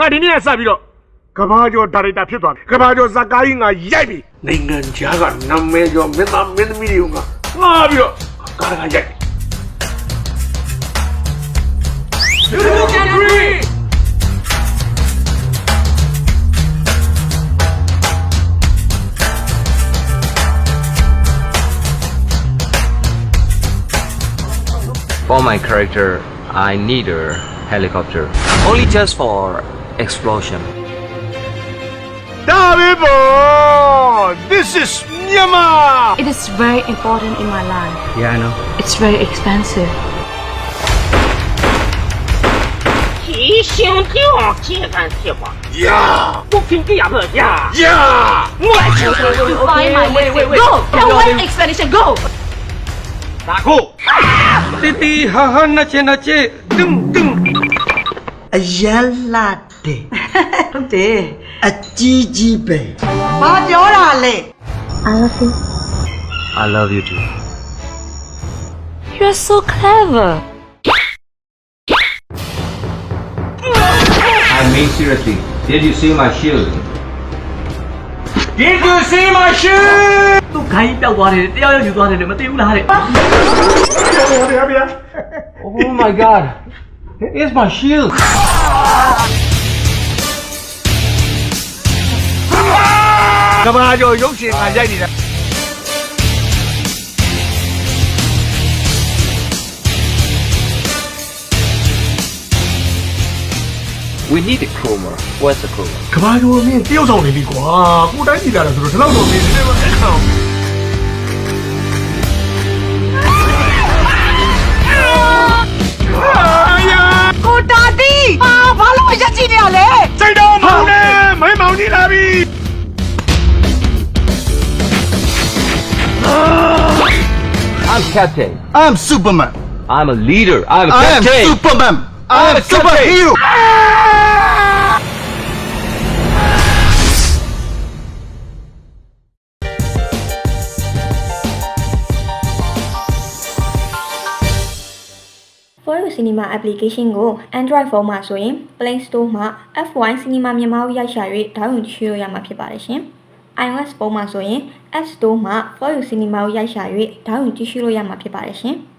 ငါဒီနေ့ကစပြီးတော့ကဘာကျော်ဒါရိုက်တာဖြစ်သွားပြီကဘာကျော်ဇာကားကြီးငါရိုက်ပြီနိုင်ငံခြားကနာမည်ကျော်မင်းသားမင်းသမီးတွေကငါပြီးတော့ကားကရိုက်ပြီ For my character, I need a helicopter. Only just for explosion. This is Myanmar. It is very important in my life. Yeah, I know. It's very expensive. 提醒给我接番贴吧， Yeah. 不凭这样的呀， Yeah. 我去 Find my way. Go! Away expedition, go! 打鼓， Titi, haha, nache, nache, dum, dum. အရန်လာတယ်ဟုတ်တယ်အကြီးကြီးပဲဘာပြောတာလဲ I love you. I love you too. You're so clever. I mean seriously, did you see my shield? Did you see my shield? 都ခိုင်းပြောက်သွားတယ်တရားရောက်ယူသွားတယ်မသိဘူးလားတဲ့ Oh my god, it's my shield. ကဘာကျော်ရုပ်ရှင်ငါရိုက်နေတာ We need a chroma. Where's the chroma? ကဘာကျော်မင်းတယောက်ဆောင်နေပြီကွာကိုတိုင်းကြည့်လာတယ်ဆိုတော့ဒီလောက်တော့နေနေမှာအဲ့ကောင် ကိုတာတီဘာလို့ရက်ကြည့်နေရလဲ စိတ်တော်မောင်းနေမင်းမောင်းကြီးလာပြီ I'm captain. I'm Superman. I'm a leader. I'm a I am captain. Superman. I am I'm a superhero. For Cinema application ကို Android phone မှာဆိုရင် Play Store မှာ F1 Cinema မြန်မာကိုရိုက်ရှာ၍ဒေါင်းလုဒ်ချိုးလို့ရမှာဖြစ်ပါတယ်ရှင်။ iOS ဖုန်းမှာဆိုရင် App Store မှာ For Cinema ကိုရိုက်ရှာ၍ဒေါင်းလုဒ်ကြည့်ရှုလို့ရမှာဖြစ်ပါတယ်ရှင်။